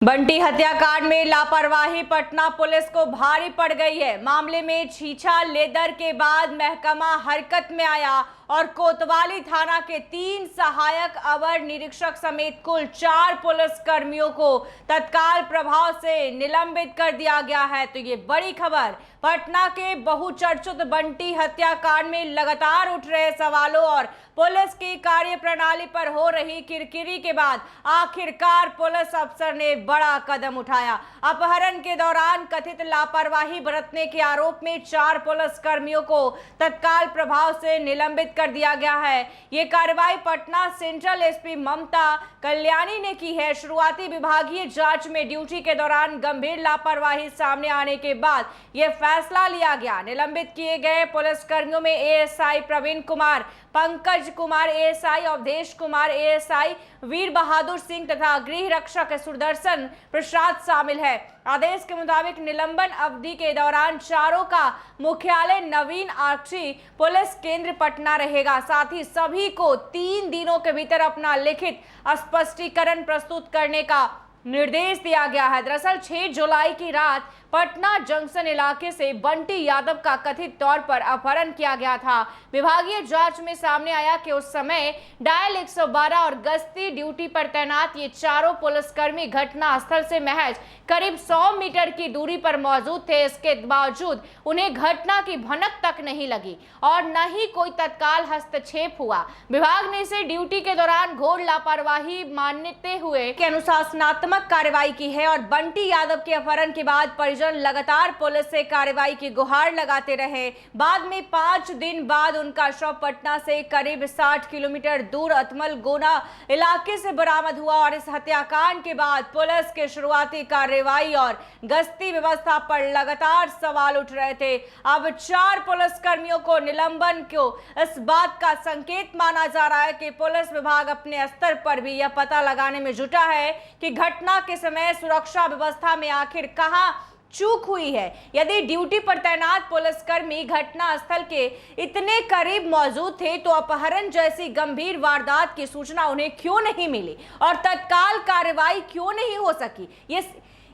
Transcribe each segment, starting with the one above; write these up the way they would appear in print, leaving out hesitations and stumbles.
बंटी हत्याकांड में लापरवाही पटना पुलिस को भारी पड़ गई है। मामले में छीछा लेदर के बाद महकमा हरकत में आया और कोतवाली थाना के 3 सहायक अवर निरीक्षक समेत कुल 4 पुलिस कर्मियों को तत्काल प्रभाव से निलंबित कर दिया गया है। तो ये बड़ी खबर, पटना के बहुचर्चित बंटी हत्याकांड में लगातार उठ रहे सवालों और पुलिस की कार्य प्रणाली पर हो रही किरकिरी के बाद आखिरकार पुलिस अफसर ने बड़ा कदम उठाया। अपहरण के दौरान कथित लापरवाही बरतने के आरोप में 4 पुलिस कर्मियों को तत्काल प्रभाव से निलंबित कर दिया गया है। ये कार्रवाई पटना सेंट्रल एसपी ममता कल्याणी ने की है। शुरुआती विभागीय जांच में ड्यूटी के दौरान गंभीर लापरवाही सामने आने के बाद यह फैसला लिया गया। निलंबित किए गए पुलिस कर्मियों में ASI Praveen Kumar, Pankaj Kumar ASI, Awadhesh Kumar ASI, Veer Bahadur Singh तथा गृह रक्षक सुदर्शन प्रसाद शामिल है। आदेश के मुताबिक निलंबन अवधि के दौरान चारों का मुख्यालय नवीन आरक्षी पुलिस केंद्र पटना रहेगा। साथ ही सभी को 3 दिनों के भीतर अपना लिखित स्पष्टीकरण प्रस्तुत करने का निर्देश दिया गया है। दरअसल 6 जुलाई की रात पटना जंक्शन इलाके से बंटी यादव का कथित तौर पर अपहरण किया गया था। विभागीय जांच में सामने आया कि उस समय डायल 112 और गश्ती ड्यूटी पर तैनात ये चारों पुलिसकर्मी घटना स्थल से महज करीब 100 मीटर की दूरी पर मौजूद थे। इसके बावजूद उन्हें घटना की भनक तक नहीं लगी और न ही कोई तत्काल हस्तक्षेप हुआ। विभाग ने इसे ड्यूटी के दौरान घोर लापरवाही मानते हुए अनुशासनात्मक कार्रवाई की है और बंटी यादव के अपहरण के बाद लगातार पुलिस से कार्रवाई की गुहार लगाते रहे। बाद में 5 दिन बाद उनका शव पटना से करीब 60 किलोमीटर दूर अतमल गोना इलाके से बरामद हुआ और इस हत्याकांड के बाद पुलिस के शुरुआती कार्रवाई और गश्ती व्यवस्था पर लगातार सवाल उठ रहे थे। अब 4 पुलिस कर्मियों को निलंबन को इस बात का संकेत माना जा रहा है कि पुलिस विभाग अपने स्तर पर भी यह पता लगाने में जुटा है कि घटना के समय सुरक्षा व्यवस्था में आखिर कहां चूक हुई है। यदि ड्यूटी पर तैनात पुलिसकर्मी घटना स्थल के इतने करीब मौजूद थे तो अपहरण जैसी गंभीर वारदात की सूचना उन्हें क्यों नहीं मिली और तत्काल कार्रवाई क्यों नहीं हो सकी।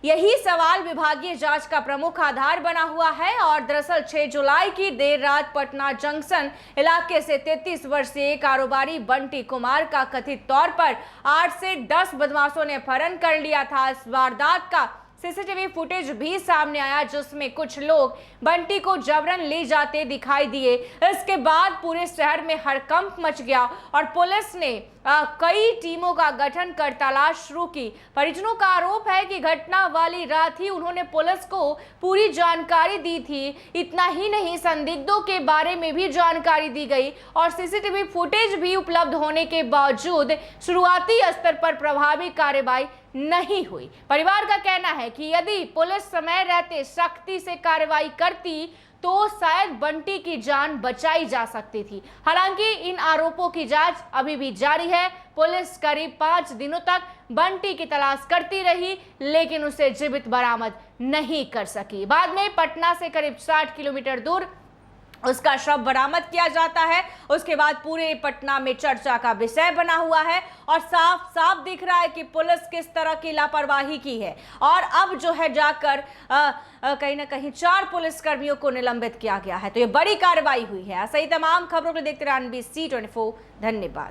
यही सवाल विभागीय जांच का प्रमुख आधार बना हुआ है। और दरअसल 6 जुलाई की देर रात पटना जंक्शन इलाके से 33 वर्षीय कारोबारी बंटी कुमार का कथित तौर पर 8 से 10 बदमाशों ने अपहरण कर लिया था। इस वारदात का सीसीटीवी फुटेज भी सामने आया जिसमें कुछ लोग बंटी को जबरन ले जाते दिखाई दिए। इसके बाद पूरे शहर में हड़कंप मच गया और पुलिस ने कई टीमों का गठन कर तलाश शुरू की। परिजनों का आरोप है कि घटना वाली रात ही उन्होंने पुलिस को पूरी जानकारी दी थी। इतना ही नहीं, संदिग्धों के बारे में भी जानकारी दी गई और सीसीटीवी फुटेज भी उपलब्ध होने के बावजूद शुरुआती स्तर पर प्रभावी कार्रवाई नहीं हुई। परिवार का कहना है कि यदि पुलिस समय रहते सख्ती से कार्रवाई करती तो शायद बंटी की जान बचाई जा सकती थी। हालांकि इन आरोपों की जांच अभी भी जारी है। पुलिस करीब 5 दिनों तक बंटी की तलाश करती रही लेकिन उसे जीवित बरामद नहीं कर सकी। बाद में पटना से करीब 60 किलोमीटर दूर उसका शव बरामद किया जाता है। उसके बाद पूरे पटना में चर्चा का विषय बना हुआ है और साफ साफ दिख रहा है कि पुलिस किस तरह की लापरवाही की है। और अब जो है जाकर कहीं ना कहीं 4 पुलिस कर्मियों को निलंबित किया गया है। तो ये बड़ी कार्रवाई हुई है। ऐसा ही तमाम खबरों को देखते रहिए NBC 24। धन्यवाद।